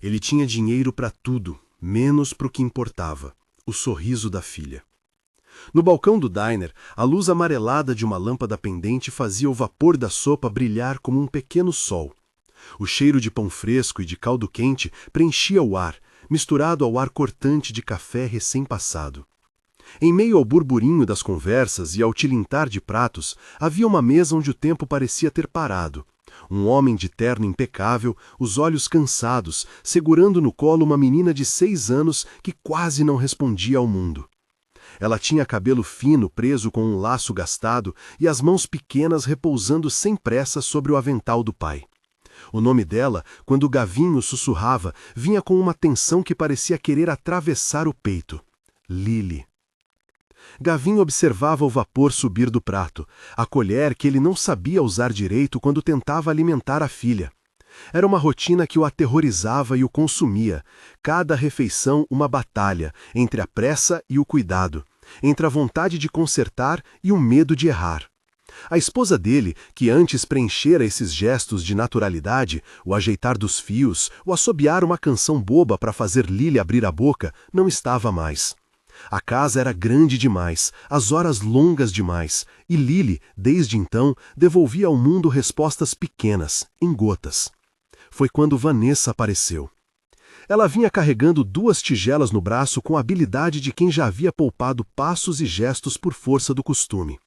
Ele tinha dinheiro para tudo, menos para o que importava: o sorriso da filha. No balcão do diner, a luz amarelada de uma lâmpada pendente fazia o vapor da sopa brilhar como um pequeno sol. O cheiro de pão fresco e de caldo quente preenchia o ar, misturado ao ar cortante de café recém-passado. Em meio ao burburinho das conversas e ao tilintar de pratos, havia uma mesa onde o tempo parecia ter parado. Um homem de terno impecável, os olhos cansados, segurando no colo uma menina de 6 anos que quase não respondia ao mundo. Ela tinha cabelo fino preso com um laço gastado e as mãos pequenas repousando sem pressa sobre o avental do pai. O nome dela, quando Gavinho sussurrava, vinha com uma tensão que parecia querer atravessar o peito. Lily. Gavinho observava o vapor subir do prato, a colher que ele não sabia usar direito quando tentava alimentar a filha. Era uma rotina que o aterrorizava e o consumia, cada refeição uma batalha, entre a pressa e o cuidado, entre a vontade de consertar e o medo de errar. A esposa dele, que antes preenchera esses gestos de naturalidade, o ajeitar dos fios, o assobiar uma canção boba para fazer Lily abrir a boca, não estava mais. A casa era grande demais, as horas longas demais, e Lily, desde então, devolvia ao mundo respostas pequenas, em gotas. Foi quando Vanessa apareceu. Ela vinha carregando 2 tigelas no braço com a habilidade de quem já havia poupado passos e gestos por força do costume.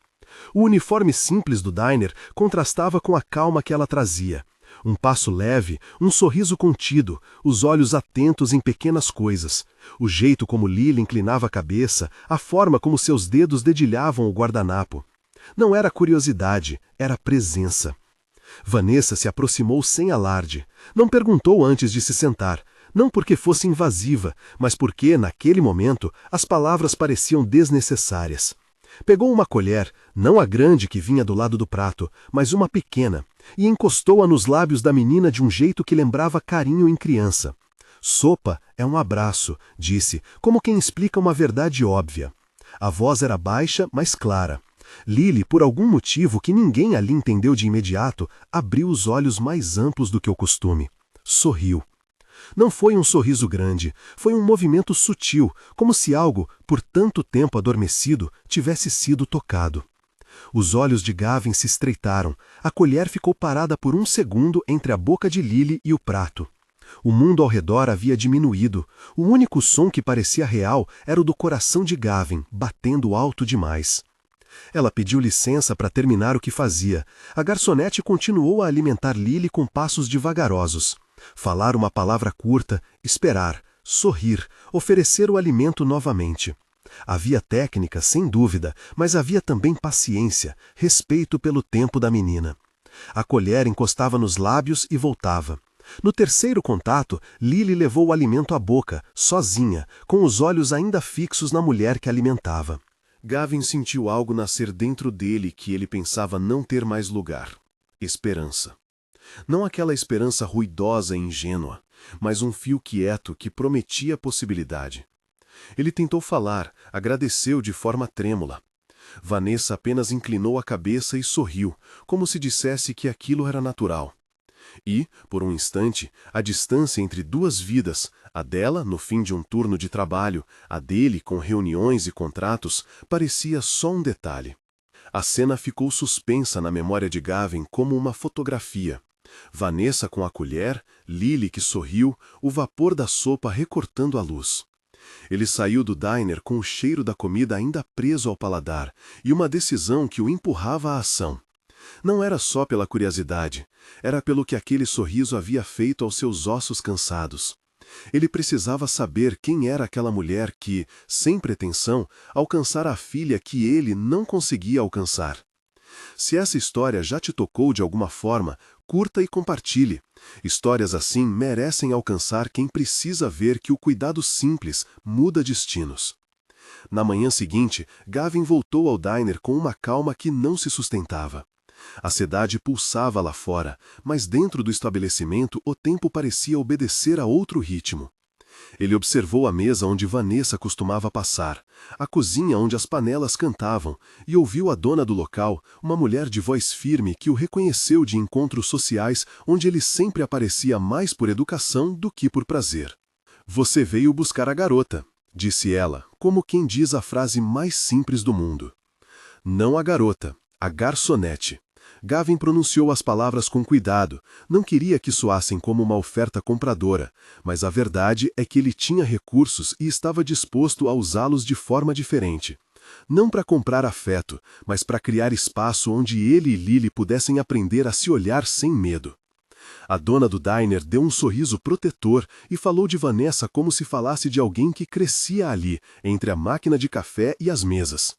O uniforme simples do diner contrastava com a calma que ela trazia. Um passo leve, um sorriso contido, os olhos atentos em pequenas coisas, o jeito como Lily inclinava a cabeça, a forma como seus dedos dedilhavam o guardanapo. Não era curiosidade, era presença. Vanessa se aproximou sem alarde. Não perguntou antes de se sentar, não porque fosse invasiva, mas porque, naquele momento, as palavras pareciam desnecessárias. Pegou uma colher, não a grande que vinha do lado do prato, mas uma pequena, e encostou-a nos lábios da menina de um jeito que lembrava carinho em criança. Sopa é um abraço, disse, como quem explica uma verdade óbvia. A voz era baixa, mas clara. Lily, por algum motivo que ninguém ali entendeu de imediato, abriu os olhos mais amplos do que o costume. Sorriu. Não foi um sorriso grande, foi um movimento sutil, como se algo, por tanto tempo adormecido, tivesse sido tocado. Os olhos de Gavin se estreitaram, a colher ficou parada por um segundo entre a boca de Lily e o prato. O mundo ao redor havia diminuído, o único som que parecia real era o do coração de Gavin, batendo alto demais. Ela pediu licença para terminar o que fazia. A garçonete continuou a alimentar Lily com passos devagarosos. Falar uma palavra curta, esperar, sorrir, oferecer o alimento novamente. Havia técnica, sem dúvida, mas havia também paciência, respeito pelo tempo da menina. A colher encostava nos lábios e voltava. No terceiro contato, Lily levou o alimento à boca, sozinha, com os olhos ainda fixos na mulher que alimentava. Gavin sentiu algo nascer dentro dele que ele pensava não ter mais lugar. Esperança. Não aquela esperança ruidosa e ingênua, mas um fio quieto que prometia possibilidade. Ele tentou falar, agradeceu de forma trêmula. Vanessa apenas inclinou a cabeça e sorriu, como se dissesse que aquilo era natural. E, por um instante, a distância entre 2 vidas, a dela no fim de um turno de trabalho, a dele com reuniões e contratos, parecia só um detalhe. A cena ficou suspensa na memória de Gavin como uma fotografia. Vanessa com a colher, Lily que sorriu, o vapor da sopa recortando a luz. Ele saiu do diner com o cheiro da comida ainda preso ao paladar e uma decisão que o empurrava à ação. Não era só pela curiosidade, era pelo que aquele sorriso havia feito aos seus ossos cansados. Ele precisava saber quem era aquela mulher que, sem pretensão, alcançara a filha que ele não conseguia alcançar. Se essa história já te tocou de alguma forma, curta e compartilhe. Histórias assim merecem alcançar quem precisa ver que o cuidado simples muda destinos. Na manhã seguinte, Gavin voltou ao diner com uma calma que não se sustentava. A cidade pulsava lá fora, mas dentro do estabelecimento o tempo parecia obedecer a outro ritmo. Ele observou a mesa onde Vanessa costumava passar, a cozinha onde as panelas cantavam, e ouviu a dona do local, uma mulher de voz firme que o reconheceu de encontros sociais onde ele sempre aparecia mais por educação do que por prazer. "Você veio buscar a garota", disse ela, como quem diz a frase mais simples do mundo. "Não a garota, a garçonete." Gavin pronunciou as palavras com cuidado, não queria que soassem como uma oferta compradora, mas a verdade é que ele tinha recursos e estava disposto a usá-los de forma diferente. Não para comprar afeto, mas para criar espaço onde ele e Lily pudessem aprender a se olhar sem medo. A dona do diner deu um sorriso protetor e falou de Vanessa como se falasse de alguém que crescia ali, entre a máquina de café e as mesas.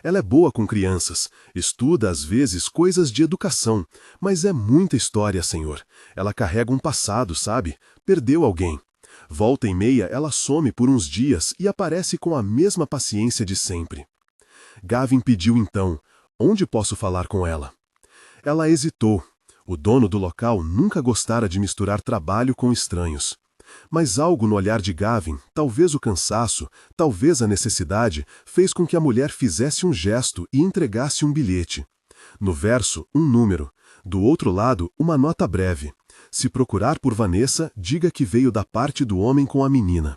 "Ela é boa com crianças, estuda às vezes coisas de educação, mas é muita história, senhor. Ela carrega um passado, sabe? Perdeu alguém. Volta e meia ela some por uns dias e aparece com a mesma paciência de sempre." Gavin pediu então: "Onde posso falar com ela?" Ela hesitou. O dono do local nunca gostara de misturar trabalho com estranhos. Mas algo no olhar de Gavin, talvez o cansaço, talvez a necessidade, fez com que a mulher fizesse um gesto e entregasse um bilhete. No verso, um número. Do outro lado, uma nota breve. "Se procurar por Vanessa, diga que veio da parte do homem com a menina."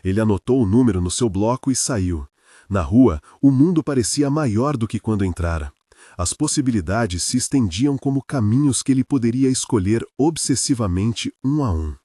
Ele anotou o número no seu bloco e saiu. Na rua, o mundo parecia maior do que quando entrara. As possibilidades se estendiam como caminhos que ele poderia escolher obsessivamente um a um.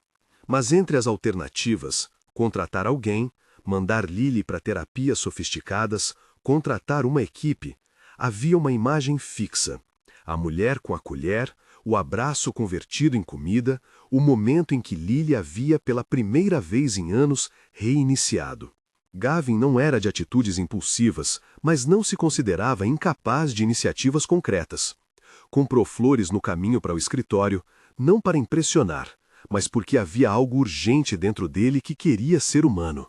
Mas entre as alternativas, contratar alguém, mandar Lily para terapias sofisticadas, contratar uma equipe, havia uma imagem fixa. A mulher com a colher, o abraço convertido em comida, o momento em que Lily havia pela primeira vez em anos reiniciado. Gavin não era de atitudes impulsivas, mas não se considerava incapaz de iniciativas concretas. Comprou flores no caminho para o escritório, não para impressionar, mas porque havia algo urgente dentro dele que queria ser humano.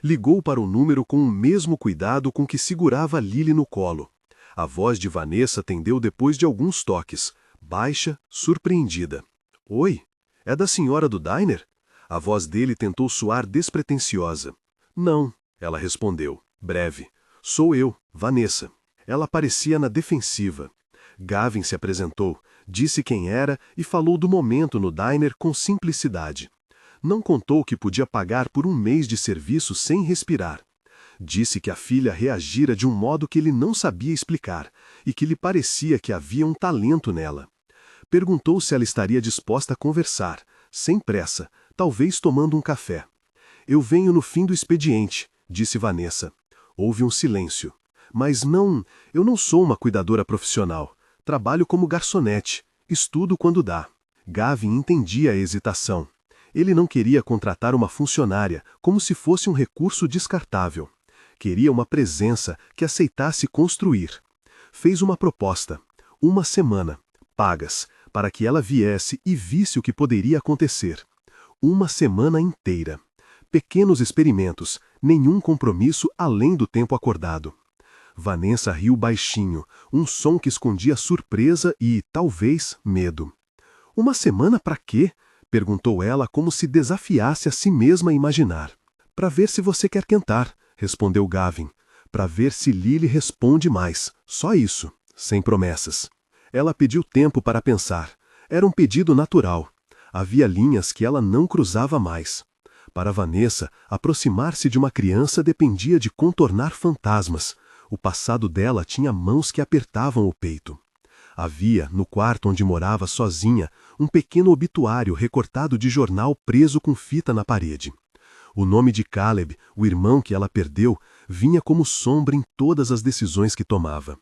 Ligou para o número com o mesmo cuidado com que segurava Lily no colo. A voz de Vanessa atendeu depois de alguns toques, baixa, surpreendida. "Oi, é da senhora do diner?" A voz dele tentou soar despretensiosa. "Não", ela respondeu, breve. "Sou eu, Vanessa." Ela parecia na defensiva. Gavin se apresentou, disse quem era e falou do momento no diner com simplicidade. Não contou que podia pagar por um mês de serviço sem respirar. Disse que a filha reagira de um modo que ele não sabia explicar e que lhe parecia que havia um talento nela. Perguntou se ela estaria disposta a conversar, sem pressa, talvez tomando um café. "Eu venho no fim do expediente", disse Vanessa. Houve um silêncio. "Mas eu não sou uma cuidadora profissional. Trabalho como garçonete. Estudo quando dá." Gavin entendia a hesitação. Ele não queria contratar uma funcionária, como se fosse um recurso descartável. Queria uma presença que aceitasse construir. Fez uma proposta. 1 semana, pagas, para que ela viesse e visse o que poderia acontecer. 1 semana inteira. Pequenos experimentos, nenhum compromisso além do tempo acordado. Vanessa riu baixinho, um som que escondia surpresa e, talvez, medo. "1 semana para quê?" perguntou ela como se desafiasse a si mesma a imaginar. "Para ver se você quer cantar", respondeu Gavin. "Para ver se Lily responde mais. Só isso, sem promessas." Ela pediu tempo para pensar. Era um pedido natural. Havia linhas que ela não cruzava mais. Para Vanessa, aproximar-se de uma criança dependia de contornar fantasmas. O passado dela tinha mãos que apertavam o peito. Havia, no quarto onde morava sozinha, um pequeno obituário recortado de jornal preso com fita na parede. O nome de Caleb, o irmão que ela perdeu, vinha como sombra em todas as decisões que tomava.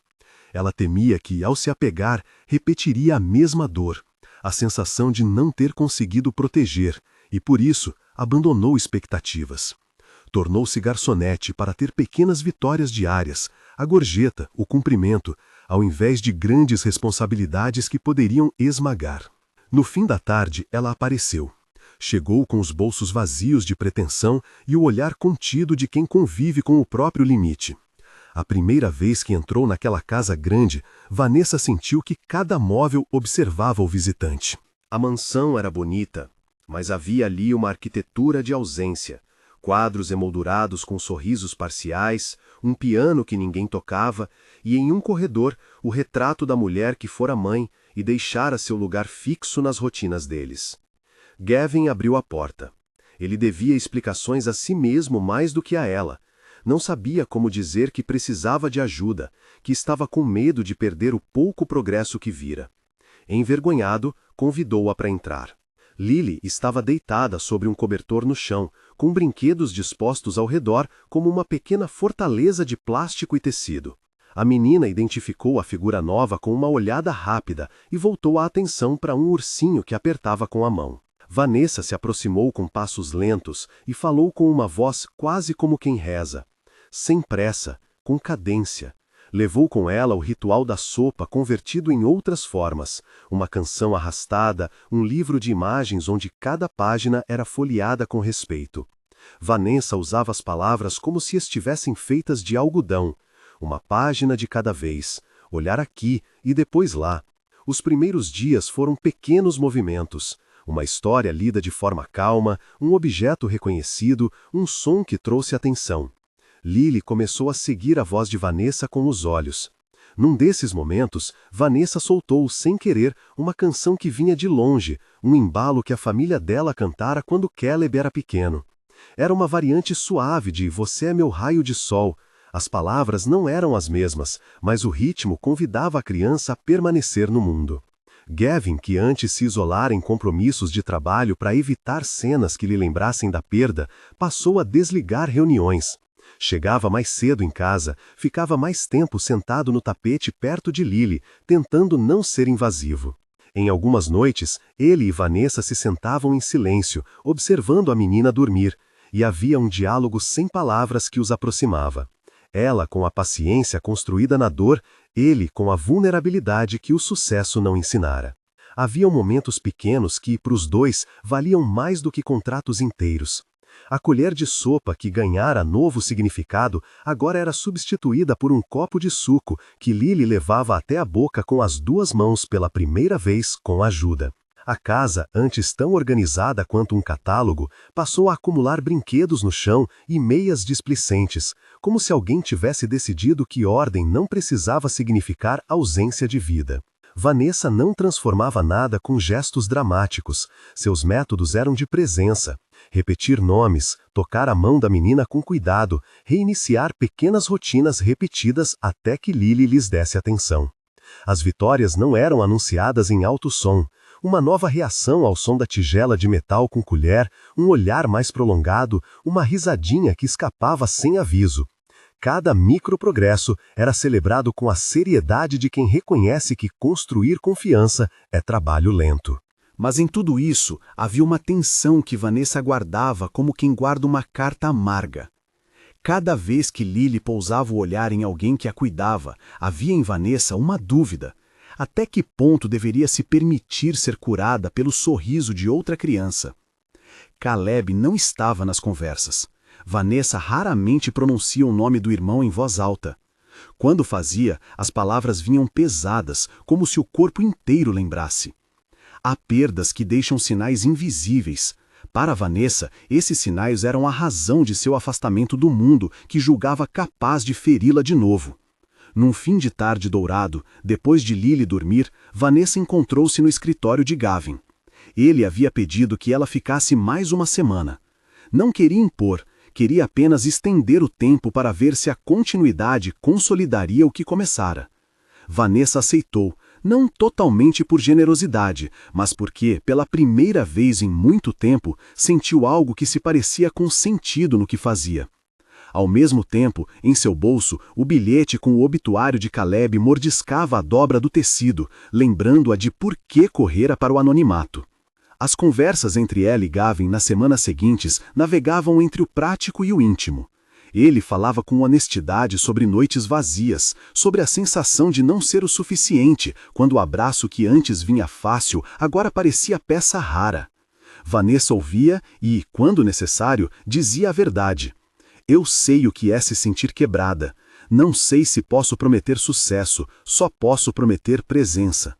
Ela temia que, ao se apegar, repetiria a mesma dor, a sensação de não ter conseguido proteger, e por isso abandonou expectativas. Tornou-se garçonete para ter pequenas vitórias diárias, a gorjeta, o cumprimento, ao invés de grandes responsabilidades que poderiam esmagar. No fim da tarde, ela apareceu. Chegou com os bolsos vazios de pretensão e o olhar contido de quem convive com o próprio limite. A primeira vez que entrou naquela casa grande, Vanessa sentiu que cada móvel observava o visitante. A mansão era bonita, Mas havia ali uma arquitetura de ausência. Quadros emoldurados com sorrisos parciais, um piano que ninguém tocava, e em um corredor o retrato da mulher que fora mãe e deixara seu lugar fixo nas rotinas deles. Gavin abriu a porta. Ele devia explicações a si mesmo mais do que a ela. Não sabia como dizer que precisava de ajuda, que estava com medo de perder o pouco progresso que vira. Envergonhado, convidou-a para entrar. Lily estava deitada sobre um cobertor no chão, com brinquedos dispostos ao redor como uma pequena fortaleza de plástico e tecido. A menina identificou a figura nova com uma olhada rápida e voltou a atenção para um ursinho que apertava com a mão. Vanessa se aproximou com passos lentos e falou com uma voz quase como quem reza. Sem pressa, com cadência. Levou com ela o ritual da sopa convertido em outras formas, uma canção arrastada, um livro de imagens onde cada página era folheada com respeito. Vanessa usava as palavras como se estivessem feitas de algodão, uma página de cada vez, olhar aqui e depois lá. Os primeiros dias foram pequenos movimentos, uma história lida de forma calma, um objeto reconhecido, um som que trouxe atenção. Lily começou a seguir a voz de Vanessa com os olhos. Num desses momentos, Vanessa soltou, sem querer, uma canção que vinha de longe, um embalo que a família dela cantara quando Caleb era pequeno. Era uma variante suave de Você é meu raio de sol. As palavras não eram as mesmas, mas o ritmo convidava a criança a permanecer no mundo. Gavin, que antes se isolara em compromissos de trabalho para evitar cenas que lhe lembrassem da perda, passou a desligar reuniões. Chegava mais cedo em casa, ficava mais tempo sentado no tapete perto de Lily, tentando não ser invasivo. Em algumas noites, ele e Vanessa se sentavam em silêncio, observando a menina dormir, e havia um diálogo sem palavras que os aproximava. Ela com a paciência construída na dor, ele com a vulnerabilidade que o sucesso não ensinara. Haviam momentos pequenos que, para os dois, valiam mais do que contratos inteiros. A colher de sopa que ganhara novo significado agora era substituída por um copo de suco que Lily levava até a boca com as duas mãos pela primeira vez com ajuda. A casa, antes tão organizada quanto um catálogo, passou a acumular brinquedos no chão e meias displicentes, como se alguém tivesse decidido que ordem não precisava significar ausência de vida. Vanessa não transformava nada com gestos dramáticos, seus métodos eram de presença. Repetir nomes, tocar a mão da menina com cuidado, reiniciar pequenas rotinas repetidas até que Lily lhes desse atenção. As vitórias não eram anunciadas em alto som. Uma nova reação ao som da tigela de metal com colher, um olhar mais prolongado, uma risadinha que escapava sem aviso. Cada microprogresso era celebrado com a seriedade de quem reconhece que construir confiança é trabalho lento. Mas em tudo isso, havia uma tensão que Vanessa guardava como quem guarda uma carta amarga. Cada vez que Lily pousava o olhar em alguém que a cuidava, havia em Vanessa uma dúvida. Até que ponto deveria se permitir ser curada pelo sorriso de outra criança? Caleb não estava nas conversas. Vanessa raramente pronuncia o nome do irmão em voz alta. Quando fazia, as palavras vinham pesadas, como se o corpo inteiro lembrasse. Há perdas que deixam sinais invisíveis. Para Vanessa, esses sinais eram a razão de seu afastamento do mundo, que julgava capaz de feri-la de novo. Num fim de tarde dourado, depois de Lily dormir, Vanessa encontrou-se no escritório de Gavin. Ele havia pedido que ela ficasse mais uma semana. Não queria impor, queria apenas estender o tempo para ver se a continuidade consolidaria o que começara. Vanessa aceitou, não totalmente por generosidade, mas porque, pela primeira vez em muito tempo, sentiu algo que se parecia com sentido no que fazia. Ao mesmo tempo, em seu bolso, o bilhete com o obituário de Caleb mordiscava a dobra do tecido, lembrando-a de por que correra para o anonimato. As conversas entre ela e Gavin nas semanas seguintes navegavam entre o prático e o íntimo. Ele falava com honestidade sobre noites vazias, sobre a sensação de não ser o suficiente, quando o abraço que antes vinha fácil agora parecia peça rara. Vanessa ouvia e, quando necessário, dizia a verdade. Eu sei o que é se sentir quebrada. Não sei se posso prometer sucesso, só posso prometer presença.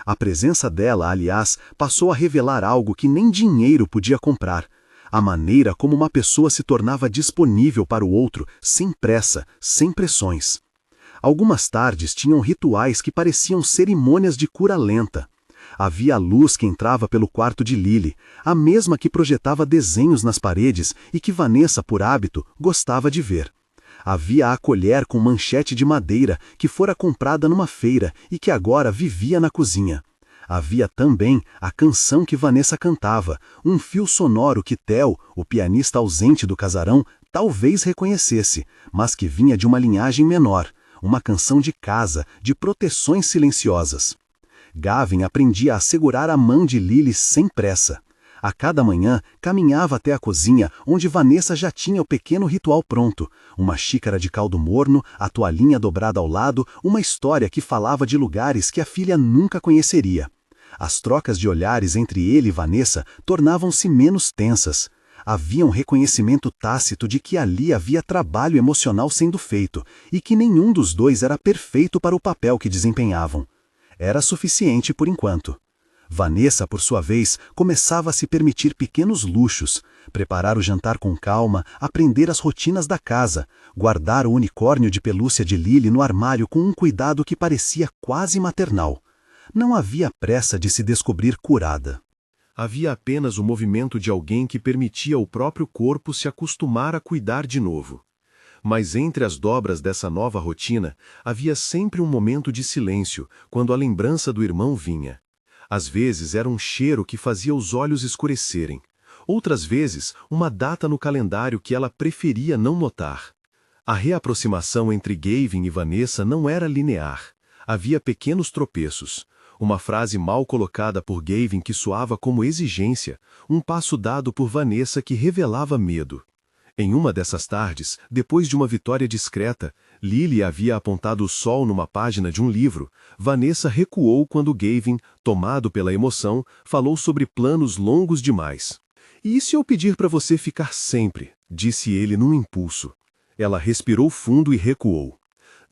A presença dela, aliás, passou a revelar algo que nem dinheiro podia comprar: a maneira como uma pessoa se tornava disponível para o outro, sem pressa, sem pressões. Algumas tardes tinham rituais que pareciam cerimônias de cura lenta. Havia a luz que entrava pelo quarto de Lily, a mesma que projetava desenhos nas paredes e que Vanessa, por hábito, gostava de ver. Havia a colher com manchete de madeira que fora comprada numa feira e que agora vivia na cozinha. Havia também a canção que Vanessa cantava, um fio sonoro que Theo, o pianista ausente do casarão, talvez reconhecesse, mas que vinha de uma linhagem menor, uma canção de casa, de proteções silenciosas. Gavin aprendia a segurar a mão de Lily sem pressa. A cada manhã, caminhava até a cozinha, onde Vanessa já tinha o pequeno ritual pronto: uma xícara de caldo morno, a toalhinha dobrada ao lado, uma história que falava de lugares que a filha nunca conheceria. As trocas de olhares entre ele e Vanessa tornavam-se menos tensas. Havia um reconhecimento tácito de que ali havia trabalho emocional sendo feito, e que nenhum dos dois era perfeito para o papel que desempenhavam. Era suficiente por enquanto. Vanessa, por sua vez, começava a se permitir pequenos luxos: preparar o jantar com calma, aprender as rotinas da casa, guardar o unicórnio de pelúcia de Lily no armário com um cuidado que parecia quase maternal. Não havia pressa de se descobrir curada. Havia apenas o movimento de alguém que permitia ao próprio corpo se acostumar a cuidar de novo. Mas entre as dobras dessa nova rotina, havia sempre um momento de silêncio, quando a lembrança do irmão vinha. Às vezes era um cheiro que fazia os olhos escurecerem. Outras vezes, uma data no calendário que ela preferia não notar. A reaproximação entre Gavin e Vanessa não era linear. Havia pequenos tropeços. Uma frase mal colocada por Gavin que soava como exigência, um passo dado por Vanessa que revelava medo. Em uma dessas tardes, depois de uma vitória discreta, Lily havia apontado o sol numa página de um livro. Vanessa recuou quando Gavin, tomado pela emoção, falou sobre planos longos demais. "E se eu pedir para você ficar sempre?", disse ele num impulso. Ela respirou fundo e recuou.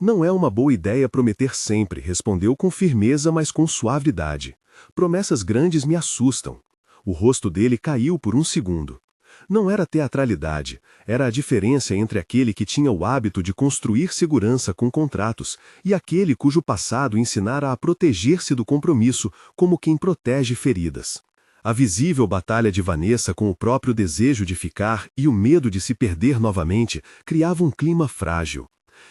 "Não é uma boa ideia prometer sempre", respondeu com firmeza, mas com suavidade. "Promessas grandes me assustam." O rosto dele caiu por um segundo. Não era teatralidade, era a diferença entre aquele que tinha o hábito de construir segurança com contratos e aquele cujo passado ensinara a proteger-se do compromisso como quem protege feridas. A visível batalha de Vanessa com o próprio desejo de ficar e o medo de se perder novamente criava um clima frágil.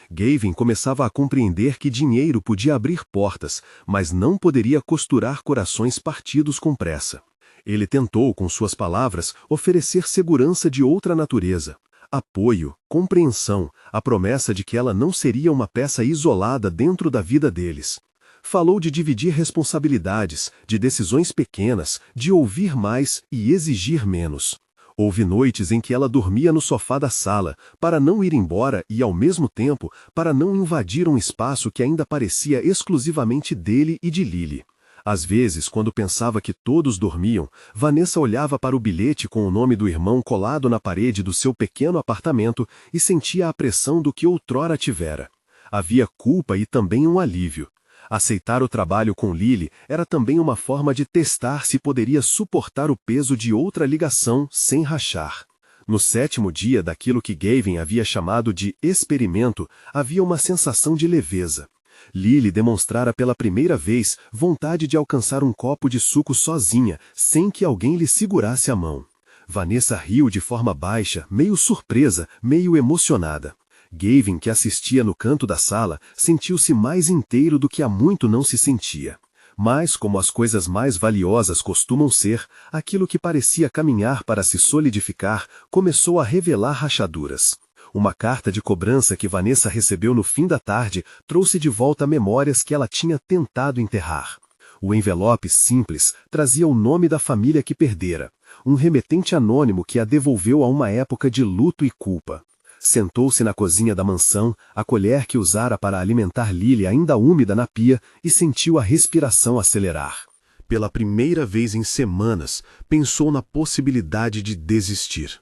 Gavin começava a compreender que dinheiro podia abrir portas, mas não poderia costurar corações partidos com pressa. Ele tentou, com suas palavras, oferecer segurança de outra natureza. Apoio, compreensão, a promessa de que ela não seria uma peça isolada dentro da vida deles. Falou de dividir responsabilidades, de decisões pequenas, de ouvir mais e exigir menos. Houve noites em que ela dormia no sofá da sala, para não ir embora e, ao mesmo tempo, para não invadir um espaço que ainda parecia exclusivamente dele e de Lily. Às vezes, quando pensava que todos dormiam, Vanessa olhava para o bilhete com o nome do irmão colado na parede do seu pequeno apartamento e sentia a pressão do que outrora tivera. Havia culpa e também um alívio. Aceitar o trabalho com Lily era também uma forma de testar se poderia suportar o peso de outra ligação sem rachar. No 7º dia daquilo que Gavin havia chamado de experimento, havia uma sensação de leveza. Lily demonstrara pela primeira vez vontade de alcançar um copo de suco sozinha, sem que alguém lhe segurasse a mão. Vanessa riu de forma baixa, meio surpresa, meio emocionada. Gavin, que assistia no canto da sala, sentiu-se mais inteiro do que há muito não se sentia. Mas, como as coisas mais valiosas costumam ser, aquilo que parecia caminhar para se solidificar começou a revelar rachaduras. Uma carta de cobrança que Vanessa recebeu no fim da tarde trouxe de volta memórias que ela tinha tentado enterrar. O envelope simples trazia o nome da família que perdera, um remetente anônimo que a devolveu a uma época de luto e culpa. Sentou-se na cozinha da mansão, a colher que usara para alimentar Lily ainda úmida na pia, e sentiu a respiração acelerar. Pela primeira vez em semanas, pensou na possibilidade de desistir.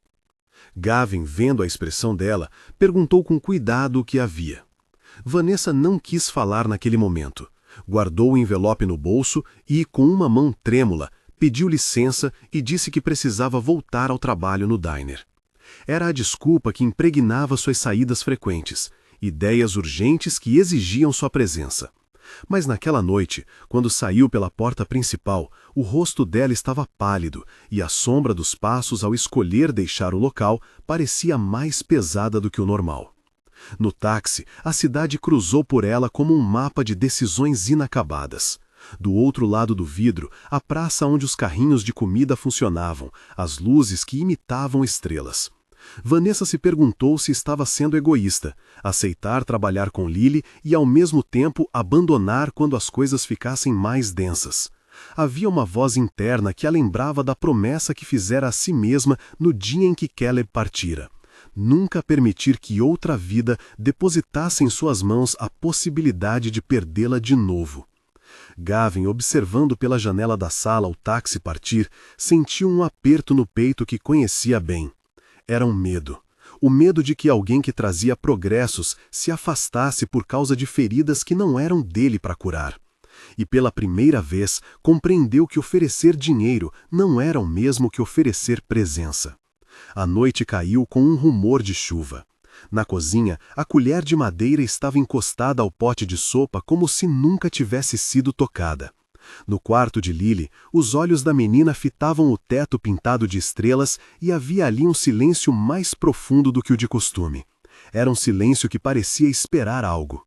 Gavin, vendo a expressão dela, perguntou com cuidado o que havia. Vanessa não quis falar naquele momento. Guardou o envelope no bolso e, com uma mão trêmula, pediu licença e disse que precisava voltar ao trabalho no diner. Era a desculpa que impregnava suas saídas frequentes, ideias urgentes que exigiam sua presença. Mas naquela noite, quando saiu pela porta principal, o rosto dela estava pálido e a sombra dos passos ao escolher deixar o local parecia mais pesada do que o normal. No táxi, a cidade cruzou por ela como um mapa de decisões inacabadas. Do outro lado do vidro, a praça onde os carrinhos de comida funcionavam, as luzes que imitavam estrelas. Vanessa se perguntou se estava sendo egoísta, aceitar trabalhar com Lily e ao mesmo tempo abandonar quando as coisas ficassem mais densas. Havia uma voz interna que a lembrava da promessa que fizera a si mesma no dia em que Caleb partira. Nunca permitir que outra vida depositasse em suas mãos a possibilidade de perdê-la de novo. Gavin, observando pela janela da sala o táxi partir, sentiu um aperto no peito que conhecia bem. Era um medo. O medo de que alguém que trazia progressos se afastasse por causa de feridas que não eram dele para curar. E pela primeira vez compreendeu que oferecer dinheiro não era o mesmo que oferecer presença. A noite caiu com um rumor de chuva. Na cozinha, a colher de madeira estava encostada ao pote de sopa como se nunca tivesse sido tocada. No quarto de Lily, os olhos da menina fitavam o teto pintado de estrelas e havia ali um silêncio mais profundo do que o de costume. Era um silêncio que parecia esperar algo.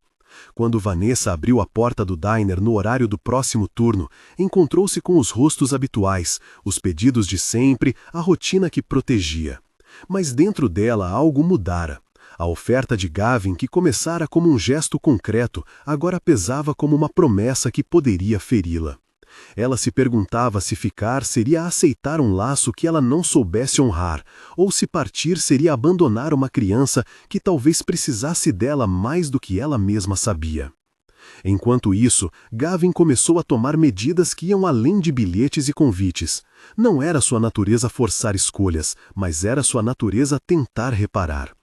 Quando Vanessa abriu a porta do diner no horário do próximo turno, encontrou-se com os rostos habituais, os pedidos de sempre, a rotina que protegia. Mas dentro dela algo mudara. A oferta de Gavin, que começara como um gesto concreto, agora pesava como uma promessa que poderia feri-la. Ela se perguntava se ficar seria aceitar um laço que ela não soubesse honrar, ou se partir seria abandonar uma criança que talvez precisasse dela mais do que ela mesma sabia. Enquanto isso, Gavin começou a tomar medidas que iam além de bilhetes e convites. Não era sua natureza forçar escolhas, mas era sua natureza tentar reparar.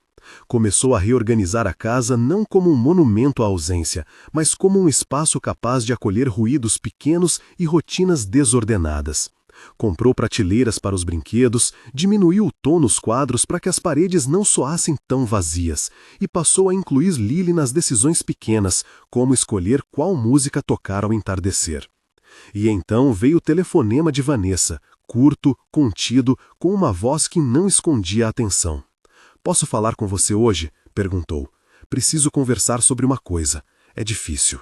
Começou a reorganizar a casa não como um monumento à ausência, mas como um espaço capaz de acolher ruídos pequenos e rotinas desordenadas. Comprou prateleiras para os brinquedos, diminuiu o tom nos quadros para que as paredes não soassem tão vazias, e passou a incluir Lily nas decisões pequenas, como escolher qual música tocar ao entardecer. E então veio o telefonema de Vanessa, curto, contido, com uma voz que não escondia a atenção. "Posso falar com você hoje?" perguntou. "Preciso conversar sobre uma coisa. É difícil."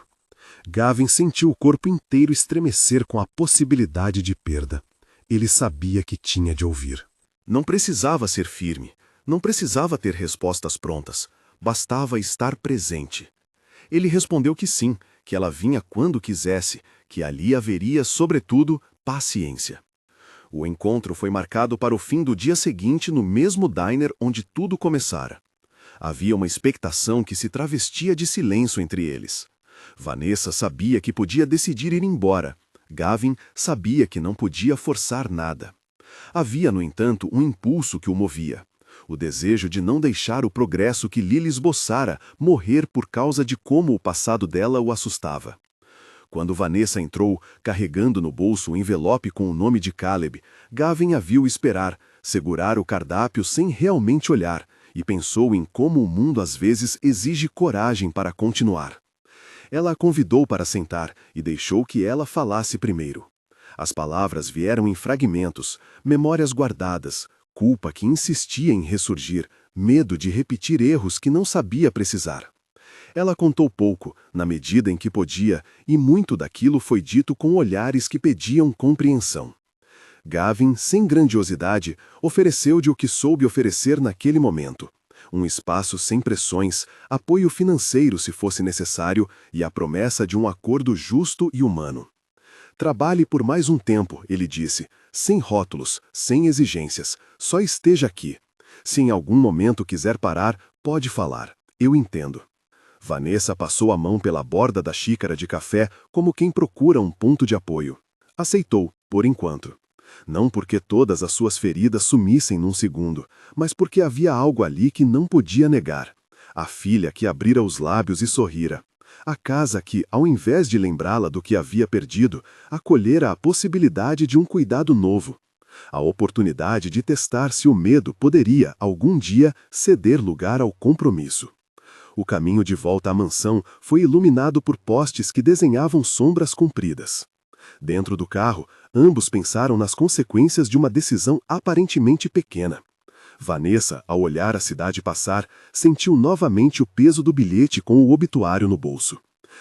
Gavin sentiu o corpo inteiro estremecer com a possibilidade de perda. Ele sabia que tinha de ouvir. Não precisava ser firme, não precisava ter respostas prontas, bastava estar presente. Ele respondeu que sim, que ela vinha quando quisesse, que ali haveria, sobretudo, paciência. O encontro foi marcado para o fim do dia seguinte no mesmo diner onde tudo começara. Havia uma expectação que se travestia de silêncio entre eles. Vanessa sabia que podia decidir ir embora. Gavin sabia que não podia forçar nada. Havia, no entanto, um impulso que o movia. O desejo de não deixar o progresso que Lily esboçara morrer por causa de como o passado dela o assustava. Quando Vanessa entrou, carregando no bolso um envelope com o nome de Caleb, Gavin a viu esperar, segurar o cardápio sem realmente olhar, e pensou em como o mundo às vezes exige coragem para continuar. Ela a convidou para sentar e deixou que ela falasse primeiro. As palavras vieram em fragmentos, memórias guardadas, culpa que insistia em ressurgir, medo de repetir erros que não sabia precisar. Ela contou pouco, na medida em que podia, e muito daquilo foi dito com olhares que pediam compreensão. Gavin, sem grandiosidade, ofereceu-lhe o que soube oferecer naquele momento. Um espaço sem pressões, apoio financeiro se fosse necessário e a promessa de um acordo justo e humano. "Trabalhe por mais um tempo", ele disse, sem rótulos, sem exigências, só esteja aqui. Se em algum momento quiser parar, pode falar. Eu entendo. Vanessa passou a mão pela borda da xícara de café como quem procura um ponto de apoio. Aceitou, por enquanto. Não porque todas as suas feridas sumissem num segundo, mas porque havia algo ali que não podia negar. A filha que abrira os lábios e sorrira. A casa que, ao invés de lembrá-la do que havia perdido, acolhera a possibilidade de um cuidado novo. A oportunidade de testar se o medo poderia, algum dia, ceder lugar ao compromisso. O caminho de volta à mansão foi iluminado por postes que desenhavam sombras compridas. Dentro do carro, ambos pensaram nas consequências de uma decisão aparentemente pequena. Vanessa, ao olhar a cidade passar, sentiu novamente o peso do bilhete com o obituário no bolso.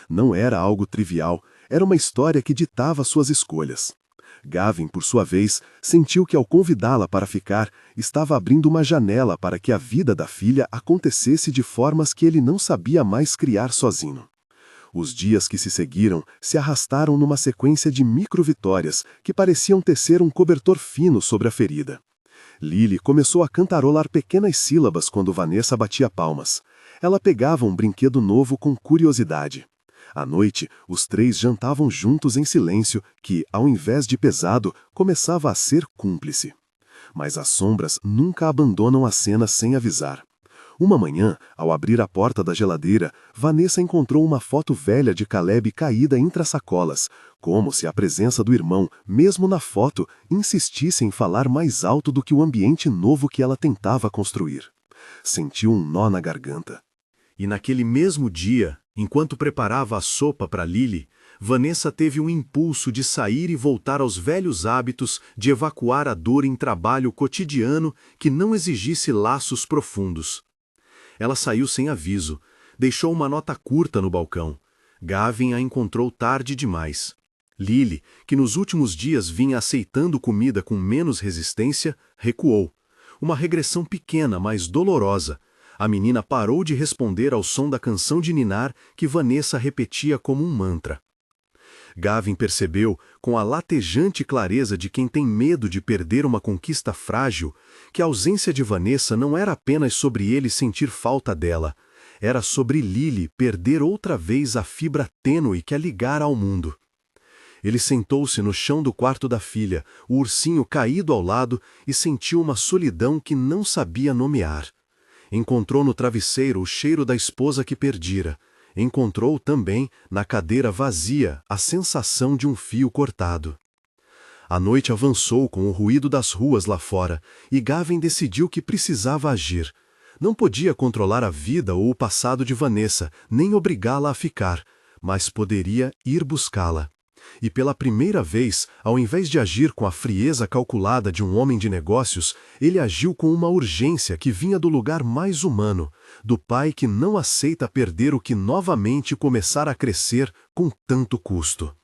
Não era algo trivial, era uma história que ditava suas escolhas. Gavin, por sua vez, sentiu que ao convidá-la para ficar, estava abrindo uma janela para que a vida da filha acontecesse de formas que ele não sabia mais criar sozinho. Os dias que se seguiram se arrastaram numa sequência de micro-vitórias que pareciam tecer um cobertor fino sobre a ferida. Lily começou a cantarolar pequenas sílabas quando Vanessa batia palmas. Ela pegava um brinquedo novo com curiosidade. À noite, os três jantavam juntos em silêncio, que, ao invés de pesado, começava a ser cúmplice. Mas as sombras nunca abandonam a cena sem avisar. Uma manhã, ao abrir a porta da geladeira, Vanessa encontrou uma foto velha de Caleb caída entre as sacolas, como se a presença do irmão, mesmo na foto, insistisse em falar mais alto do que o ambiente novo que ela tentava construir. Sentiu um nó na garganta. E naquele mesmo dia, enquanto preparava a sopa para Lily, Vanessa teve um impulso de sair e voltar aos velhos hábitos de evacuar a dor em trabalho cotidiano que não exigisse laços profundos. Ela saiu sem aviso, deixou uma nota curta no balcão. Gavin a encontrou tarde demais. Lily, que nos últimos dias vinha aceitando comida com menos resistência, recuou. Uma regressão pequena, mas dolorosa. A menina parou de responder ao som da canção de ninar que Vanessa repetia como um mantra. Gavin percebeu, com a latejante clareza de quem tem medo de perder uma conquista frágil, que a ausência de Vanessa não era apenas sobre ele sentir falta dela, era sobre Lily perder outra vez a fibra tênue que a ligara ao mundo. Ele sentou-se no chão do quarto da filha, o ursinho caído ao lado, e sentiu uma solidão que não sabia nomear. Encontrou no travesseiro o cheiro da esposa que perdira. Encontrou também, na cadeira vazia, a sensação de um fio cortado. A noite avançou com o ruído das ruas lá fora, e Gavin decidiu que precisava agir. Não podia controlar a vida ou o passado de Vanessa, nem obrigá-la a ficar, mas poderia ir buscá-la. E pela primeira vez, ao invés de agir com a frieza calculada de um homem de negócios, ele agiu com uma urgência que vinha do lugar mais humano, do pai que não aceita perder o que novamente começara a crescer com tanto custo.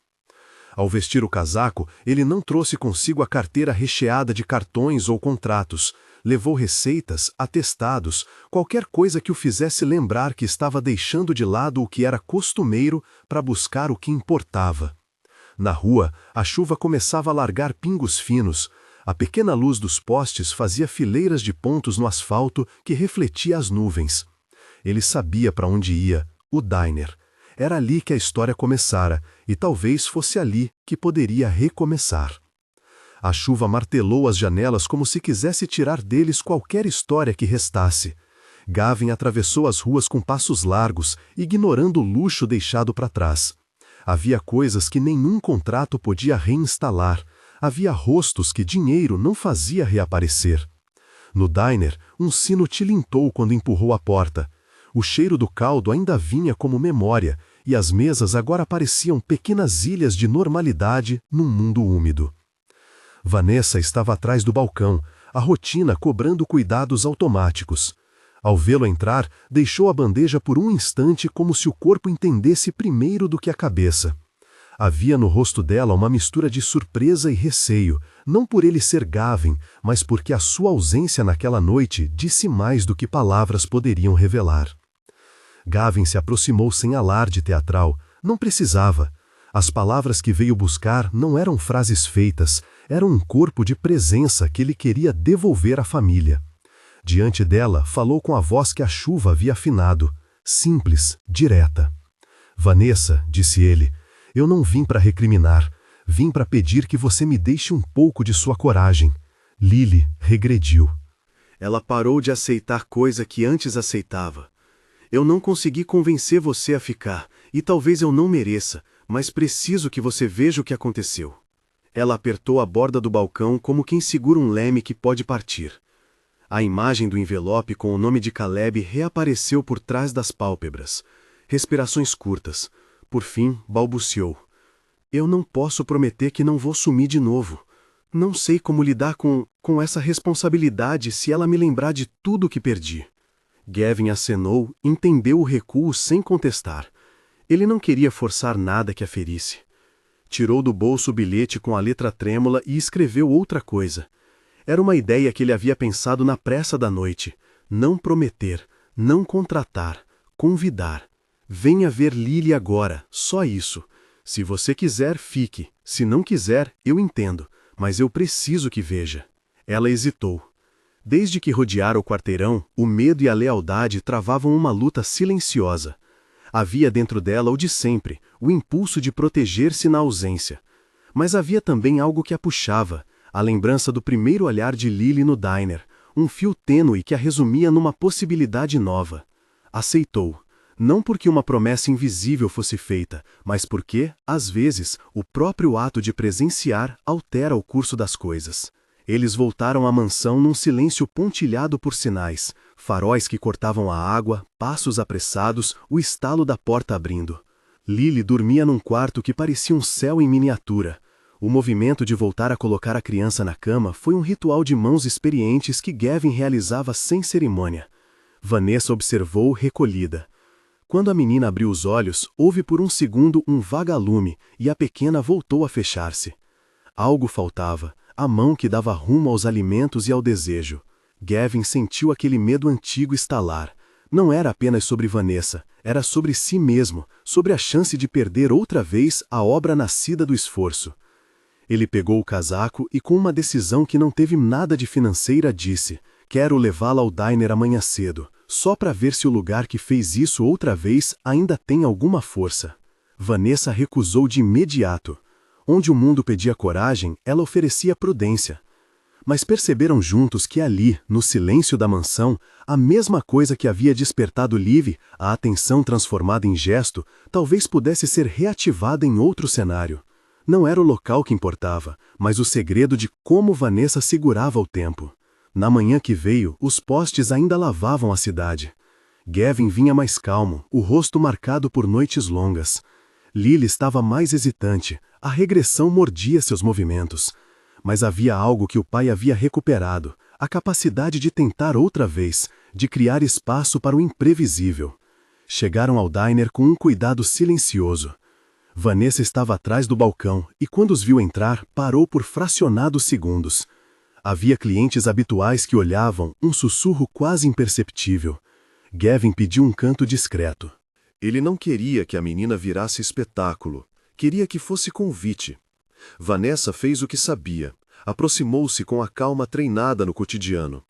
Ao vestir o casaco, ele não trouxe consigo a carteira recheada de cartões ou contratos. Levou receitas, atestados, qualquer coisa que o fizesse lembrar que estava deixando de lado o que era costumeiro para buscar o que importava. Na rua, a chuva começava a largar pingos finos. A pequena luz dos postes fazia fileiras de pontos no asfalto que refletia as nuvens. Ele sabia para onde ia, o diner. Era ali que a história começara, e talvez fosse ali que poderia recomeçar. A chuva martelou as janelas como se quisesse tirar deles qualquer história que restasse. Gavin atravessou as ruas com passos largos, ignorando o luxo deixado para trás. Havia coisas que nenhum contrato podia reinstalar. Havia rostos que dinheiro não fazia reaparecer. No diner, um sino tilintou quando empurrou a porta. O cheiro do caldo ainda vinha como memória, e as mesas agora pareciam pequenas ilhas de normalidade num mundo úmido. Vanessa estava atrás do balcão, a rotina cobrando cuidados automáticos. Ao vê-lo entrar, deixou a bandeja por um instante como se o corpo entendesse primeiro do que a cabeça. Havia no rosto dela uma mistura de surpresa e receio, não por ele ser Gavin, mas porque a sua ausência naquela noite disse mais do que palavras poderiam revelar. Gavin se aproximou sem alarde teatral. Não precisava. As palavras que veio buscar não eram frases feitas, eram um corpo de presença que ele queria devolver à família. Diante dela, falou com a voz que a chuva havia afinado, simples, direta. Vanessa, disse ele, eu não vim para recriminar, vim para pedir que você me deixe um pouco de sua coragem. Lily regrediu. Ela parou de aceitar coisa que antes aceitava. Eu não consegui convencer você a ficar, E talvez eu não mereça, mas preciso que você veja o que aconteceu. Ela apertou a borda do balcão como quem segura um leme que pode partir. A imagem do envelope com o nome de Caleb reapareceu por trás das pálpebras. Respirações curtas. Por fim, balbuciou. Eu não posso prometer que não vou sumir de novo. Não sei como lidar com essa responsabilidade se ela me lembrar de tudo que perdi. Gavin acenou, entendeu o recuo sem contestar. Ele não queria forçar nada que a ferisse. Tirou do bolso o bilhete com a letra trêmula e escreveu outra coisa. Era uma ideia que ele havia pensado na pressa da noite. Não prometer, não contratar, convidar. Venha ver Lily agora, só isso. Se você quiser, fique. Se não quiser, eu entendo, mas eu preciso que veja. Ela hesitou. Desde que rodeara o quarteirão, o medo e a lealdade travavam uma luta silenciosa. Havia dentro dela o de sempre, o impulso de proteger-se na ausência. Mas havia também algo que a puxava, a lembrança do primeiro olhar de Lily no diner, um fio tênue que a resumia numa possibilidade nova. Aceitou. Não porque uma promessa invisível fosse feita, mas porque, às vezes, o próprio ato de presenciar altera o curso das coisas. Eles voltaram à mansão num silêncio pontilhado por sinais, faróis que cortavam a água, passos apressados, o estalo da porta abrindo. Lily dormia num quarto que parecia um céu em miniatura. O movimento de voltar a colocar a criança na cama foi um ritual de mãos experientes que Gavin realizava sem cerimônia. Vanessa observou recolhida. Quando a menina abriu os olhos, houve por um segundo um vagalume e a pequena voltou a fechar-se. Algo faltava, a mão que dava rumo aos alimentos e ao desejo. Gavin sentiu aquele medo antigo estalar. Não era apenas sobre Vanessa, era sobre si mesmo, sobre a chance de perder outra vez a obra nascida do esforço. Ele pegou o casaco e, com uma decisão que não teve nada de financeira, disse: quero levá-la ao diner amanhã cedo, só para ver se o lugar que fez isso outra vez ainda tem alguma força. Vanessa recusou de imediato. Onde o mundo pedia coragem, ela oferecia prudência. Mas perceberam juntos que ali, no silêncio da mansão, a mesma coisa que havia despertado Liv, a atenção transformada em gesto, talvez pudesse ser reativada em outro cenário. Não era o local que importava, mas o segredo de como Vanessa segurava o tempo. Na manhã que veio, os postes ainda lavavam a cidade. Gavin vinha mais calmo, o rosto marcado por noites longas. Lily estava mais hesitante, a regressão mordia seus movimentos. Mas havia algo que o pai havia recuperado, a capacidade de tentar outra vez, de criar espaço para o imprevisível. Chegaram ao diner com um cuidado silencioso. Vanessa estava atrás do balcão e, quando os viu entrar, parou por fracionados segundos. Havia clientes habituais que olhavam, um sussurro quase imperceptível. Gavin pediu um canto discreto. Ele não queria que a menina virasse espetáculo. Queria que fosse convite. Vanessa fez o que sabia. Aproximou-se com a calma treinada no cotidiano.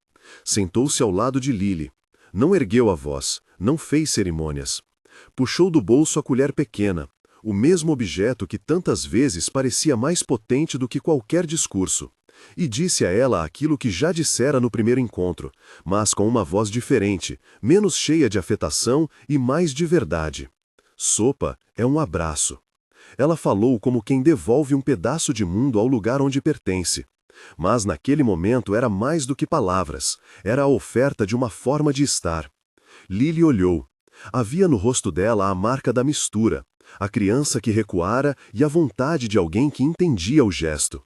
Sentou-se ao lado de Lily. Não ergueu a voz, não fez cerimônias. Puxou do bolso a colher pequena, o mesmo objeto que tantas vezes parecia mais potente do que qualquer discurso, e disse a ela aquilo que já dissera no primeiro encontro, mas com uma voz diferente, menos cheia de afetação e mais de verdade. Sopa é um abraço. Ela falou como quem devolve um pedaço de mundo ao lugar onde pertence. Mas naquele momento era mais do que palavras, era a oferta de uma forma de estar. Lily olhou. Havia no rosto dela a marca da mistura, a criança que recuara e a vontade de alguém que entendia o gesto.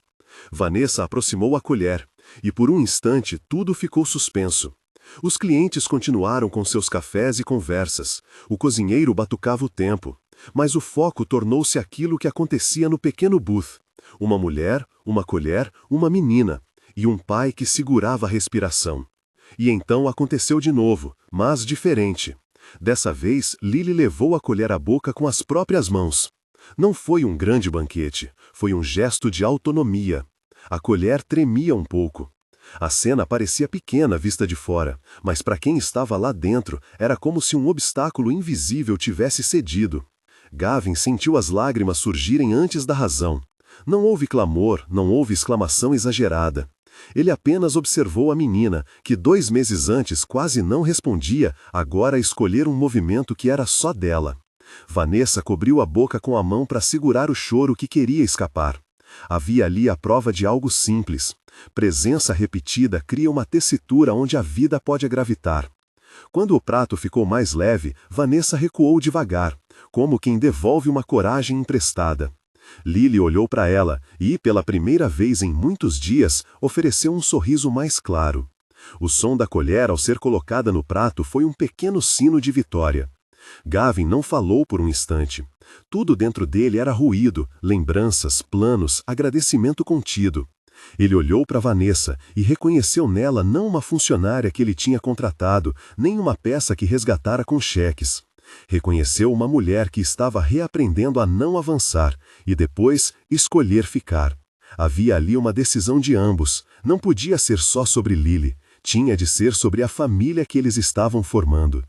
Vanessa aproximou a colher, e por um instante tudo ficou suspenso. Os clientes continuaram com seus cafés e conversas, o cozinheiro batucava o tempo, mas o foco tornou-se aquilo que acontecia no pequeno booth. Uma mulher, uma colher, uma menina, e um pai que segurava a respiração. E então aconteceu de novo, mas diferente. Dessa vez, Lily levou a colher à boca com as próprias mãos. Não foi um grande banquete, foi um gesto de autonomia. A colher tremia um pouco. A cena parecia pequena vista de fora, mas para quem estava lá dentro, era como se um obstáculo invisível tivesse cedido. Gavin sentiu as lágrimas surgirem antes da razão. Não houve clamor, não houve exclamação exagerada. Ele apenas observou a menina, que 2 meses antes quase não respondia, agora a escolher um movimento que era só dela. Vanessa cobriu a boca com a mão para segurar o choro que queria escapar. Havia ali a prova de algo simples. Presença repetida cria uma tessitura onde a vida pode gravitar. Quando o prato ficou mais leve, Vanessa recuou devagar, como quem devolve uma coragem emprestada. Lily olhou para ela e, pela primeira vez em muitos dias, ofereceu um sorriso mais claro. O som da colher ao ser colocada no prato foi um pequeno sino de vitória. Gavin não falou por um instante. Tudo dentro dele era ruído, lembranças, planos, agradecimento contido. Ele olhou para Vanessa e reconheceu nela não uma funcionária que ele tinha contratado, nem uma peça que resgatara com cheques. Reconheceu uma mulher que estava reaprendendo a não avançar e depois escolher ficar. Havia ali uma decisão de ambos. Não podia ser só sobre Lily. Tinha de ser sobre a família que eles estavam formando.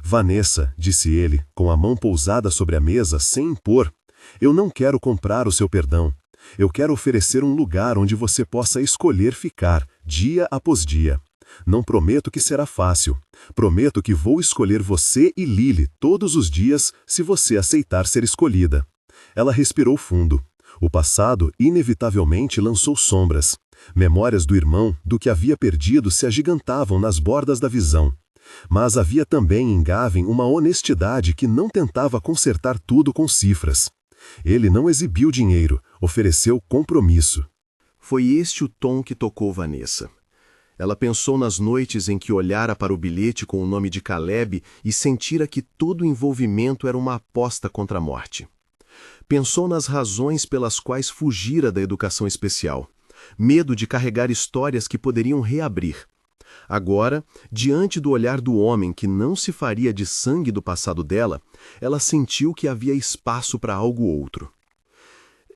Vanessa, disse ele, com a mão pousada sobre a mesa sem impor, eu não quero comprar o seu perdão. Eu quero oferecer um lugar onde você possa escolher ficar, dia após dia. Não prometo que será fácil. Prometo que vou escolher você e Lily todos os dias se você aceitar ser escolhida. Ela respirou fundo. O passado inevitavelmente lançou sombras. Memórias do irmão, do que havia perdido, se agigantavam nas bordas da visão. Mas havia também em Gavin uma honestidade que não tentava consertar tudo com cifras. Ele não exibiu dinheiro, ofereceu compromisso. Foi este o tom que tocou Vanessa. Ela pensou nas noites em que olhara para o bilhete com o nome de Caleb e sentira que todo o envolvimento era uma aposta contra a morte. Pensou nas razões pelas quais fugira da educação especial. Medo de carregar histórias que poderiam reabrir. Agora, diante do olhar do homem que não se faria de sangue do passado dela, ela sentiu que havia espaço para algo outro.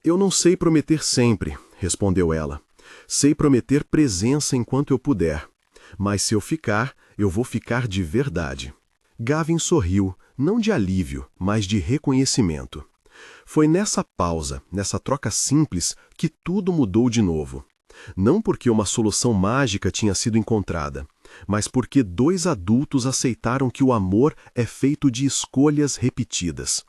Eu não sei prometer sempre, respondeu ela. Sei prometer presença enquanto eu puder. Mas se eu vou ficar de verdade. Gavin sorriu, não de alívio, mas de reconhecimento. Foi nessa pausa, nessa troca simples, que tudo mudou de novo. Não porque uma solução mágica tinha sido encontrada, mas porque dois adultos aceitaram que o amor é feito de escolhas repetidas.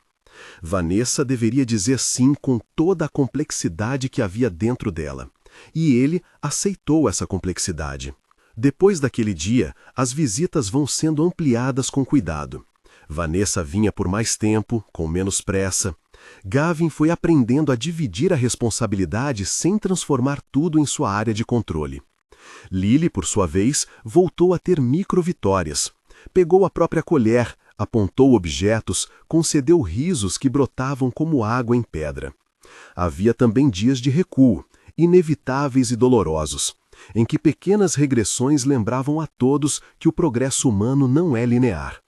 Vanessa deveria dizer sim com toda a complexidade que havia dentro dela. E ele aceitou essa complexidade. Depois daquele dia, as visitas vão sendo ampliadas com cuidado. Vanessa vinha por mais tempo, com menos pressa. Gavin foi aprendendo a dividir a responsabilidade sem transformar tudo em sua área de controle. Lily, por sua vez, voltou a ter micro-vitórias. Pegou a própria colher, apontou objetos, concedeu risos que brotavam como água em pedra. Havia também dias de recuo, inevitáveis e dolorosos, em que pequenas regressões lembravam a todos que o progresso humano não é linear.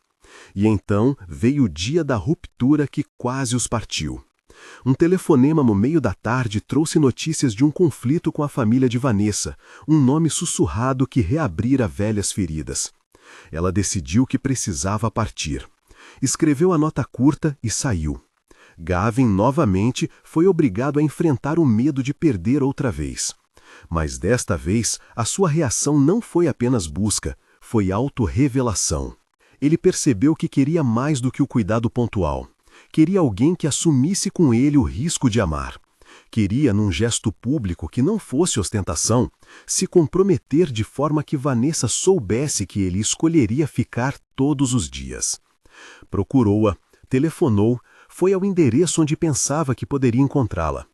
E então veio o dia da ruptura que quase os partiu. Um telefonema no meio da tarde trouxe notícias de um conflito com a família de Vanessa, um nome sussurrado que reabrira velhas feridas. Ela decidiu que precisava partir. Escreveu a nota curta e saiu. Gavin, novamente, foi obrigado a enfrentar o medo de perder outra vez. Mas desta vez, a sua reação não foi apenas busca, foi autorrevelação. Ele percebeu que queria mais do que o cuidado pontual. Queria alguém que assumisse com ele o risco de amar. Queria, num gesto público que não fosse ostentação, se comprometer de forma que Vanessa soubesse que ele escolheria ficar todos os dias. Procurou-a, telefonou, foi ao endereço onde pensava que poderia encontrá-la.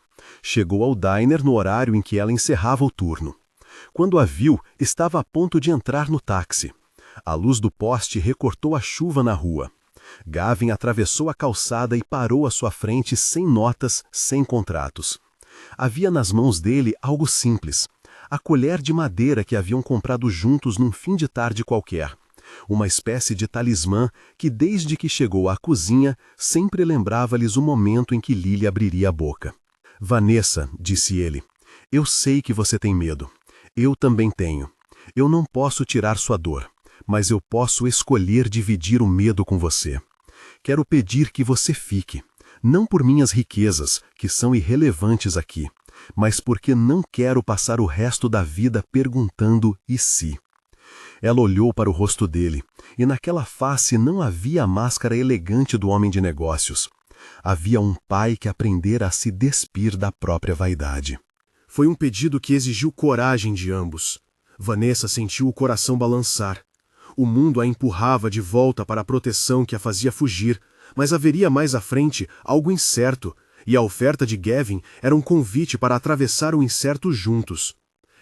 Chegou ao diner no horário em que ela encerrava o turno. Quando a viu, estava a ponto de entrar no táxi. A luz do poste recortou a chuva na rua. Gavin atravessou a calçada e parou à sua frente sem notas, sem contratos. Havia nas mãos dele algo simples. A colher de madeira que haviam comprado juntos num fim de tarde qualquer. Uma espécie de talismã que, desde que chegou à cozinha, sempre lembrava-lhes o momento em que Lily abriria a boca. Vanessa, disse ele, eu sei que você tem medo. Eu também tenho. Eu não posso tirar sua dor. Mas eu posso escolher dividir o medo com você. Quero pedir que você fique, não por minhas riquezas, que são irrelevantes aqui, mas porque não quero passar o resto da vida perguntando e se. Ela olhou para o rosto dele, e naquela face não havia a máscara elegante do homem de negócios. Havia um pai que aprendera a se despir da própria vaidade. Foi um pedido que exigiu coragem de ambos. Vanessa sentiu o coração balançar. O mundo a empurrava de volta para a proteção que a fazia fugir, mas haveria mais à frente algo incerto, e a oferta de Gavin era um convite para atravessar o incerto juntos.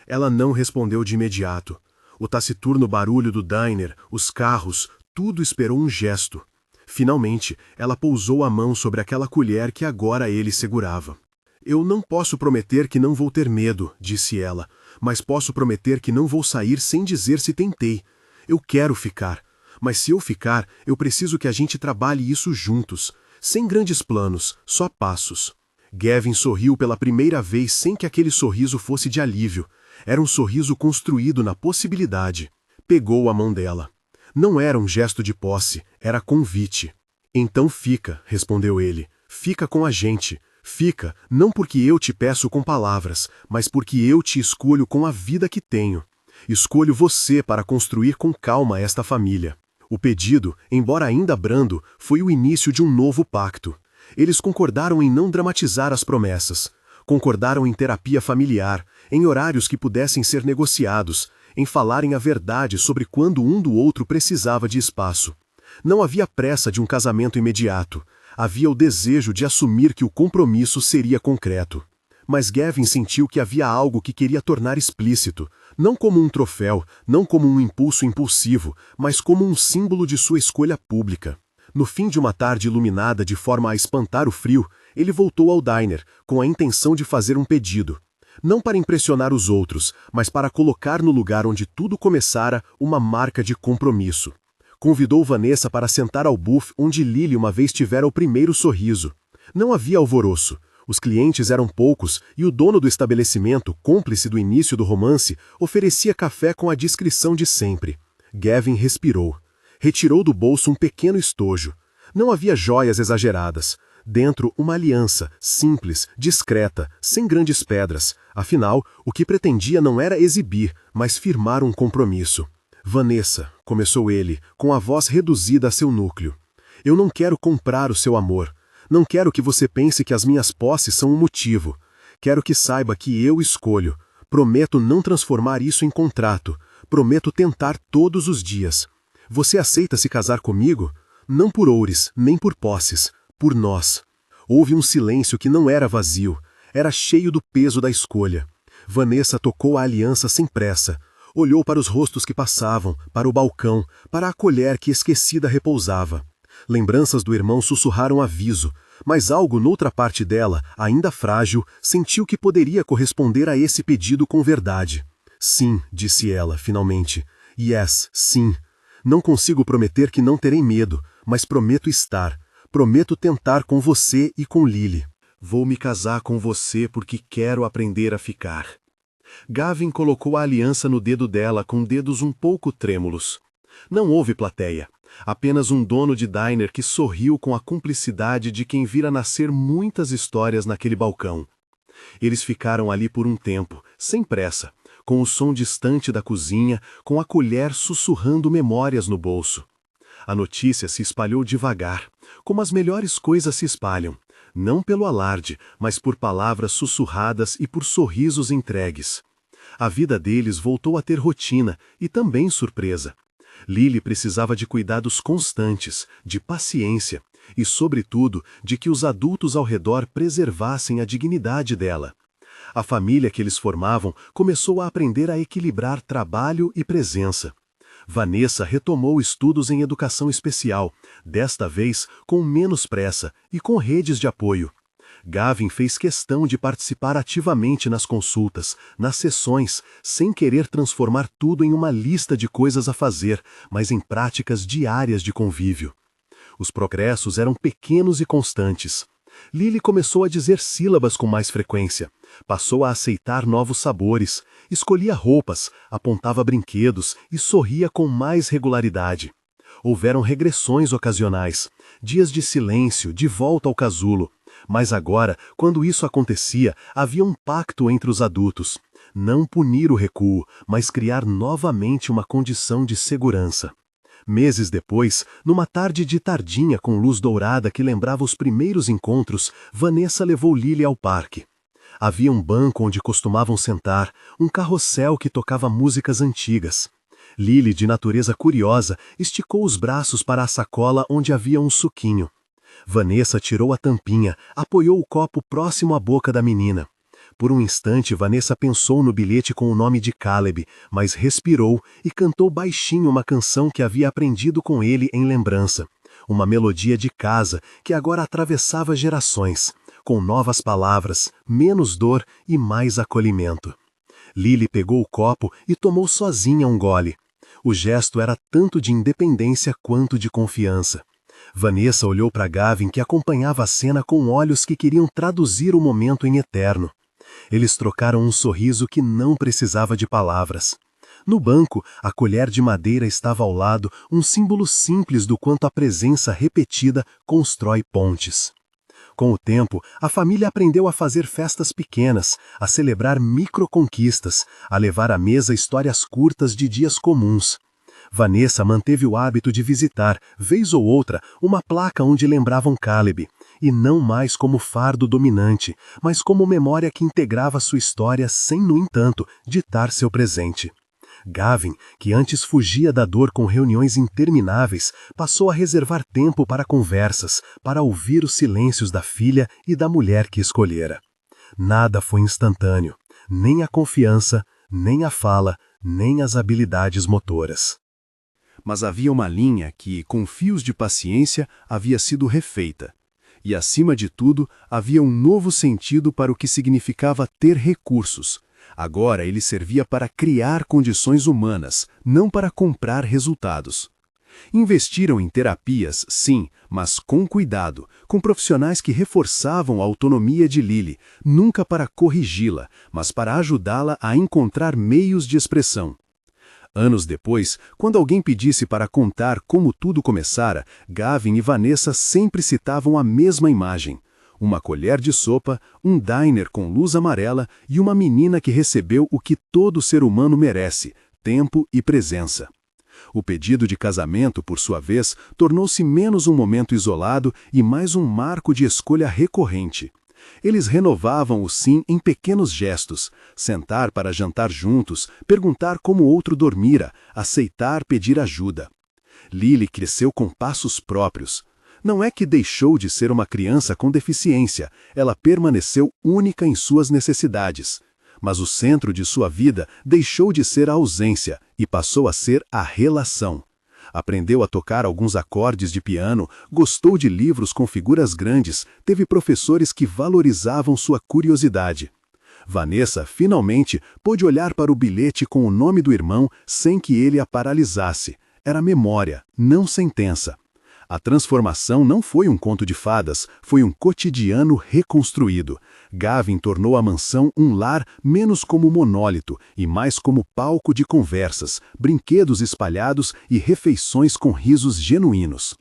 Ela não respondeu de imediato. O taciturno barulho do diner, os carros, tudo esperou um gesto. Finalmente, ela pousou a mão sobre aquela colher que agora ele segurava. Eu não posso prometer que não vou ter medo, disse ela, mas posso prometer que não vou sair sem dizer se tentei. Eu quero ficar, mas se eu ficar, eu preciso que a gente trabalhe isso juntos, sem grandes planos, só passos. Gavin sorriu pela primeira vez sem que aquele sorriso fosse de alívio. Era um sorriso construído na possibilidade. Pegou a mão dela. Não era um gesto de posse, era convite. Então fica, respondeu ele. Fica com a gente. Fica, não porque eu te peço com palavras, mas porque eu te escolho com a vida que tenho. Escolho você para construir com calma esta família. O pedido, embora ainda brando, foi o início de um novo pacto. Eles concordaram em não dramatizar as promessas. Concordaram em terapia familiar, em horários que pudessem ser negociados, em falarem a verdade sobre quando um do outro precisava de espaço. Não havia pressa de um casamento imediato. Havia o desejo de assumir que o compromisso seria concreto. Mas Gavin sentiu que havia algo que queria tornar explícito, não como um troféu, não como um impulso impulsivo, mas como um símbolo de sua escolha pública. No fim de uma tarde iluminada de forma a espantar o frio, ele voltou ao diner, com a intenção de fazer um pedido. Não para impressionar os outros, mas para colocar no lugar onde tudo começara uma marca de compromisso. Convidou Vanessa para sentar ao buffet onde Lily uma vez tivera o primeiro sorriso. Não havia alvoroço. Os clientes eram poucos e o dono do estabelecimento, cúmplice do início do romance, oferecia café com a discrição de sempre. Gavin respirou. Retirou do bolso um pequeno estojo. Não havia joias exageradas. Dentro, uma aliança, simples, discreta, sem grandes pedras. Afinal, o que pretendia não era exibir, mas firmar um compromisso. Vanessa, começou ele, com a voz reduzida a seu núcleo. Eu não quero comprar o seu amor. Não quero que você pense que as minhas posses são um motivo. Quero que saiba que eu escolho. Prometo não transformar isso em contrato. Prometo tentar todos os dias. Você aceita se casar comigo? Não por oures, nem por posses. Por nós. Houve um silêncio que não era vazio. Era cheio do peso da escolha. Vanessa tocou a aliança sem pressa. Olhou para os rostos que passavam, para o balcão, para a colher que esquecida repousava. Lembranças do irmão sussurraram aviso, mas algo noutra parte dela, ainda frágil, sentiu que poderia corresponder a esse pedido com verdade. Sim, disse ela, finalmente. Yes, sim. Não consigo prometer que não terei medo, mas prometo estar. Prometo tentar com você e com Lily. Vou me casar com você porque quero aprender a ficar. Gavin colocou a aliança no dedo dela com dedos um pouco trêmulos. Não houve plateia. Apenas um dono de diner que sorriu com a cumplicidade de quem vira nascer muitas histórias naquele balcão. Eles ficaram ali por um tempo, sem pressa, com o som distante da cozinha, com a colher sussurrando memórias no bolso. A notícia se espalhou devagar, como as melhores coisas se espalham, não pelo alarde, mas por palavras sussurradas e por sorrisos entregues. A vida deles voltou a ter rotina e também surpresa. Lily precisava de cuidados constantes, de paciência e, sobretudo, de que os adultos ao redor preservassem a dignidade dela. A família que eles formavam começou a aprender a equilibrar trabalho e presença. Vanessa retomou estudos em educação especial, desta vez com menos pressa e com redes de apoio. Gavin fez questão de participar ativamente nas consultas, nas sessões, sem querer transformar tudo em uma lista de coisas a fazer, mas em práticas diárias de convívio. Os progressos eram pequenos e constantes. Lily começou a dizer sílabas com mais frequência, passou a aceitar novos sabores, escolhia roupas, apontava brinquedos e sorria com mais regularidade. Houveram regressões ocasionais, dias de silêncio, de volta ao casulo, Mas agora, quando isso acontecia, havia um pacto entre os adultos. Não punir o recuo, mas criar novamente uma condição de segurança. Meses depois, numa tarde de tardinha com luz dourada que lembrava os primeiros encontros, Vanessa levou Lily ao parque. Havia um banco onde costumavam sentar, um carrossel que tocava músicas antigas. Lily, de natureza curiosa, esticou os braços para a sacola onde havia um suquinho. Vanessa tirou a tampinha, apoiou o copo próximo à boca da menina. Por um instante, Vanessa pensou no bilhete com o nome de Caleb, mas respirou e cantou baixinho uma canção que havia aprendido com ele em lembrança. Uma melodia de casa que agora atravessava gerações, com novas palavras, menos dor e mais acolhimento. Lily pegou o copo e tomou sozinha um gole. O gesto era tanto de independência quanto de confiança. Vanessa olhou para Gavin, que acompanhava a cena com olhos que queriam traduzir o momento em eterno. Eles trocaram um sorriso que não precisava de palavras. No banco, a colher de madeira estava ao lado, um símbolo simples do quanto a presença repetida constrói pontes. Com o tempo, a família aprendeu a fazer festas pequenas, a celebrar microconquistas, a levar à mesa histórias curtas de dias comuns. Vanessa manteve o hábito de visitar, vez ou outra, uma placa onde lembravam Caleb, e não mais como fardo dominante, mas como memória que integrava sua história sem, no entanto, ditar seu presente. Gavin, que antes fugia da dor com reuniões intermináveis, passou a reservar tempo para conversas, para ouvir os silêncios da filha e da mulher que escolhera. Nada foi instantâneo, nem a confiança, nem a fala, nem as habilidades motoras. Mas havia uma linha que, com fios de paciência, havia sido refeita. E, acima de tudo, havia um novo sentido para o que significava ter recursos. Agora ele servia para criar condições humanas, não para comprar resultados. Investiram em terapias, sim, mas com cuidado, com profissionais que reforçavam a autonomia de Lily, nunca para corrigi-la, mas para ajudá-la a encontrar meios de expressão. Anos depois, quando alguém pedisse para contar como tudo começara, Gavin e Vanessa sempre citavam a mesma imagem. Uma colher de sopa, um diner com luz amarela e uma menina que recebeu o que todo ser humano merece, tempo e presença. O pedido de casamento, por sua vez, tornou-se menos um momento isolado e mais um marco de escolha recorrente. Eles renovavam o sim em pequenos gestos, sentar para jantar juntos, perguntar como o outro dormira, aceitar pedir ajuda. Lily cresceu com passos próprios. Não é que deixou de ser uma criança com deficiência, ela permaneceu única em suas necessidades. Mas o centro de sua vida deixou de ser a ausência e passou a ser a relação. Aprendeu a tocar alguns acordes de piano, gostou de livros com figuras grandes, teve professores que valorizavam sua curiosidade. Vanessa, finalmente, pôde olhar para o bilhete com o nome do irmão sem que ele a paralisasse. Era memória, não sentença. A transformação não foi um conto de fadas, foi um cotidiano reconstruído. Gavin tornou a mansão um lar menos como monólito e mais como palco de conversas, brinquedos espalhados e refeições com risos genuínos.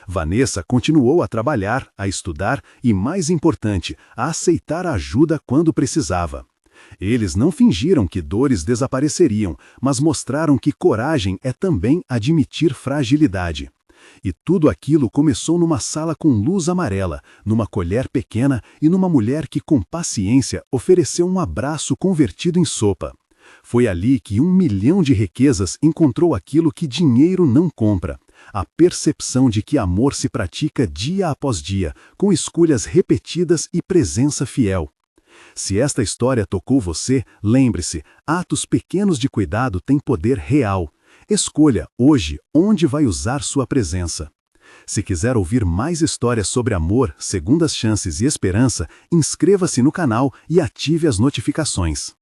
Vanessa continuou a trabalhar, a estudar e, mais importante, a aceitar a ajuda quando precisava. Eles não fingiram que dores desapareceriam, mas mostraram que coragem é também admitir fragilidade. E tudo aquilo começou numa sala com luz amarela, numa colher pequena e numa mulher que, com paciência, ofereceu um abraço convertido em sopa. Foi ali que 1 milhão de riquezas encontrou aquilo que dinheiro não compra: a percepção de que amor se pratica dia após dia, com escolhas repetidas e presença fiel. Se esta história tocou você, lembre-se, atos pequenos de cuidado têm poder real. Escolha, hoje, onde vai usar sua presença. Se quiser ouvir mais histórias sobre amor, segundas chances e esperança, inscreva-se no canal e ative as notificações.